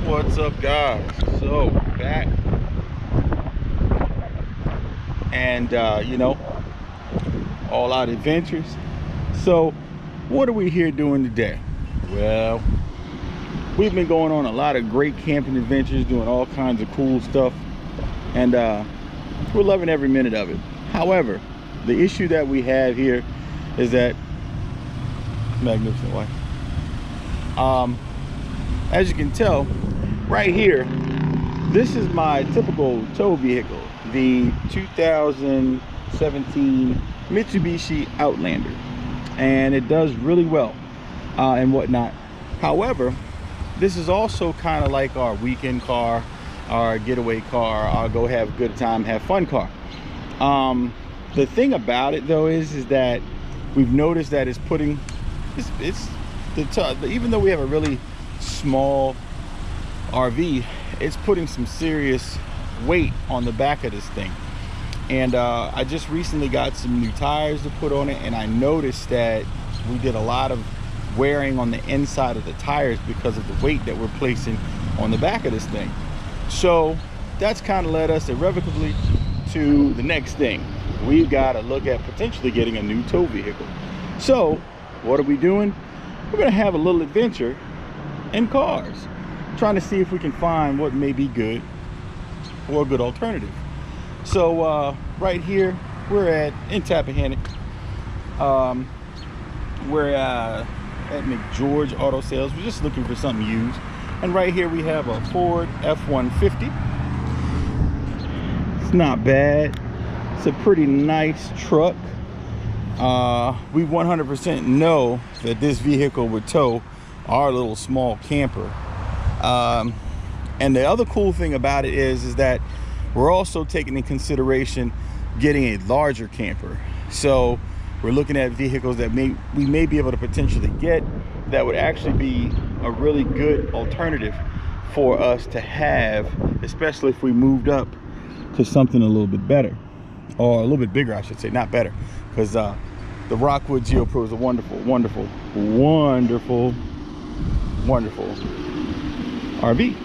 What's up, guys? So back, and you know, all out adventures. So what are we here doing today? Well, we've been going on a lot of great camping adventures, doing all kinds of cool stuff, and we're loving every minute of it. However, the issue that we have here is that magnificent wife. As you can tell right here, this is my typical tow vehicle, the 2017 Mitsubishi Outlander, and it does really well and whatnot. However, this is also kind of like our weekend car, our getaway car, our go have a good time, have fun car. The thing about it though is that we've noticed that it's putting even though we have a really small RV, it's putting some serious weight on the back of this thing. And I just recently got some new tires to put on it, and I noticed that we did a lot of wearing on the inside of the tires because of the weight that we're placing on the back of this thing. So that's kind of led us irrevocably to the next thing. We've got to look at potentially getting a new tow vehicle. So what are we doing? We're gonna have a little adventure in cars, trying to see if we can find what may be good or a good alternative. So right here we're in Tappahannock. We're at McGeorge Auto Sales. We're just looking for something used, and right here we have a Ford F-150. It's not bad. It's a pretty nice truck. We 100% know that this vehicle would tow our little small camper. And the other cool thing about it is that we're also taking in consideration getting a larger camper. So we're looking at vehicles that we may be able to potentially get that would actually be a really good alternative for us to have, especially if we moved up to something a little bit better, or a little bit bigger, I should say, not better, because the Rockwood Geo Pro is a wonderful, wonderful, wonderful, wonderful RV.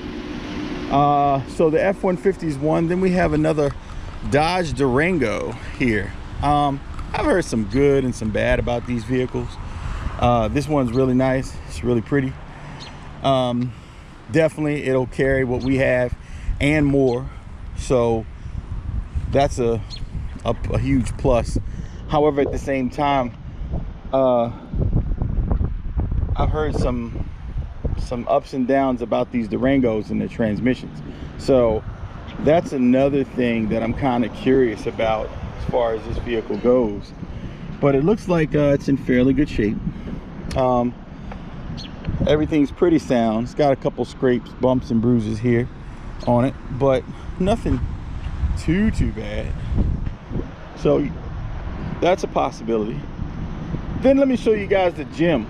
So the F-150 is one. Then we have another Dodge Durango here. I've heard some good and some bad about these vehicles. This one's really nice. It's really pretty. Definitely it'll carry what we have and more, so that's a huge plus. However, at the same time, I've heard some ups and downs about these Durangos and their transmissions. So that's another thing that I'm kind of curious about as far as this vehicle goes. But it looks like it's in fairly good shape. Everything's pretty sound. It's got a couple scrapes, bumps and bruises here on it, but nothing too bad. So that's a possibility. Then let me show you guys the gym.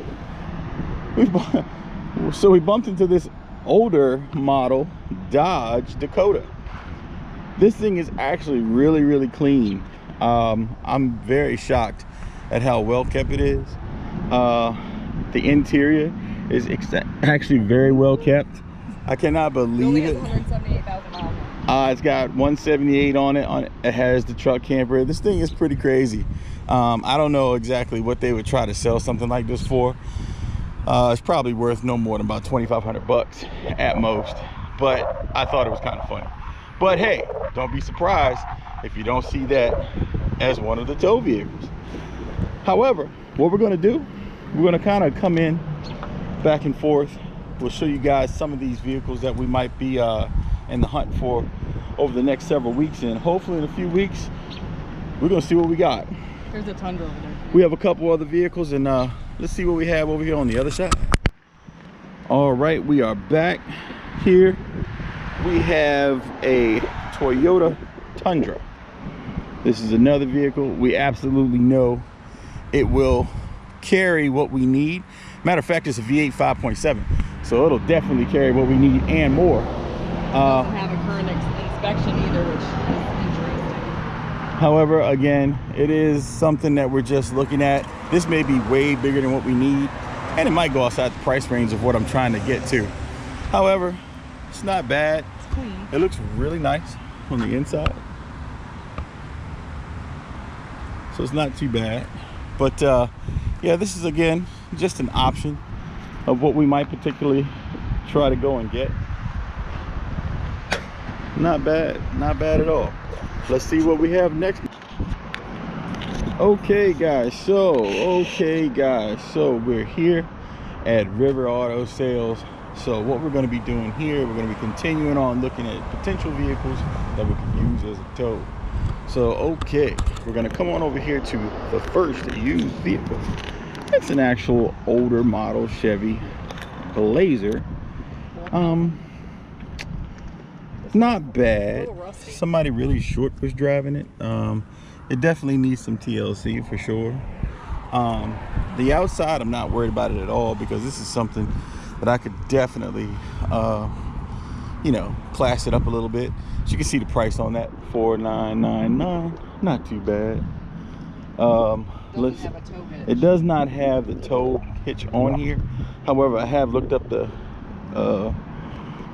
So we bumped into this older model Dodge Dakota. This thing is actually really clean. I'm very shocked at how well kept it is. The interior is actually very well kept. I cannot believe it. 178,000 miles. It's got 178 on it. It has the truck camper. This thing is pretty crazy. I don't know exactly what they would try to sell something like this for. It's probably worth no more than about 2,500 bucks at most, but I thought it was kind of funny. But hey, don't be surprised if you don't see that as one of the tow vehicles. However, what we're going to do, we're going to kind of come in back and forth. We'll show you guys some of these vehicles that we might be in the hunt for over the next several weeks, and hopefully in a few weeks we're going to see what we got. There's a Tundra over there. We have a couple other vehicles, and let's see what we have over here on the other side. All right, we are back here. We have a Toyota Tundra. This is another vehicle we absolutely know it will carry what we need. Matter of fact, it's a V8 5.7, so it'll definitely carry what we need and more. It doesn't have a current inspection either, which is However, again, it is something that we're just looking at. This may be way bigger than what we need, and it might go outside the price range of what I'm trying to get to. However, it's not bad. It's clean. It looks really nice on the inside, so it's not too bad. But yeah, this is again just an option of what we might particularly try to go and get. Not bad, not bad at all. Let's see what we have next. Okay guys, so we're here at River Auto Sales. So what we're going to be doing here, we're going to be continuing on looking at potential vehicles that we can use as a tow. So okay, we're going to come on over here to the first used vehicle. It's an actual older model Chevy Blazer. Not bad. Somebody really short was driving it. It definitely needs some TLC for sure. The outside, I'm not worried about it at all, because this is something that I could definitely you know, class it up a little bit. So you can see the price on that, $4,999. Not too bad. It does not have the tow hitch on here. However, I have looked up the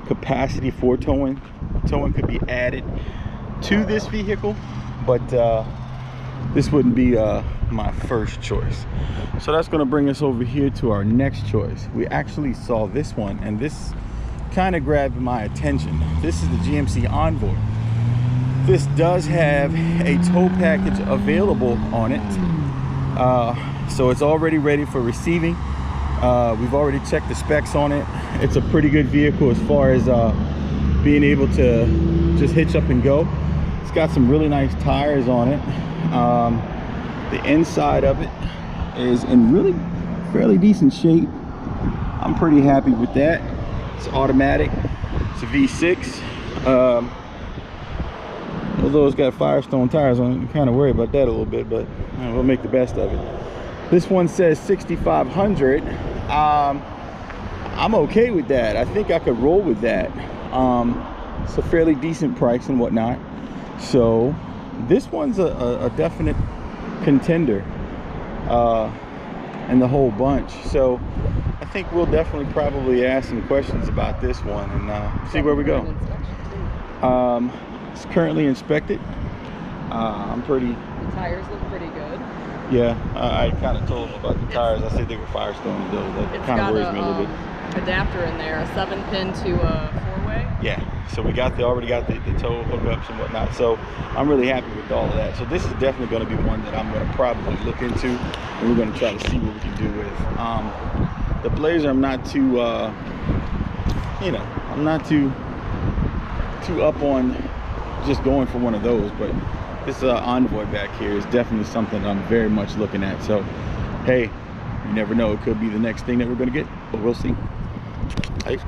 capacity for towing. Towing could be added to this vehicle, but this wouldn't be my first choice. So that's going to bring us over here to our next choice. We actually saw this one, and this kind of grabbed my attention. This is the GMC Envoy. This does have a tow package available on it, so it's already ready for receiving. We've already checked the specs on it. It's a pretty good vehicle as far as being able to just hitch up and go. It's got some really nice tires on it. The inside of it is in really fairly decent shape. I'm pretty happy with that. It's automatic. It's a V6. Although it's got Firestone tires on it, I'm kind of worried about that a little bit, but we'll make the best of it. This one says 6,500. I'm okay with that. I think I could roll with that. It's a fairly decent price and whatnot. So this one's a definite contender in the whole bunch. So I think we'll definitely probably ask some questions about this one and see where we go. It's currently inspected. The tires look pretty good. Yeah, I kind of told them about the tires. I said they were Firestone, though. That kind of worries me a little bit. Adapter in there, a 7-pin to a 4-way. Yeah, so we already got the tow hookups and whatnot. So I'm really happy with all of that. So this is definitely going to be one that I'm going to probably look into, and we're going to try to see what we can do with. The Blazer, I'm not too, you know, I'm not too up on just going for one of those, but this Envoy back here is definitely something that I'm very much looking at. So hey, you never know, it could be the next thing that we're going to get, but we'll see. Hey.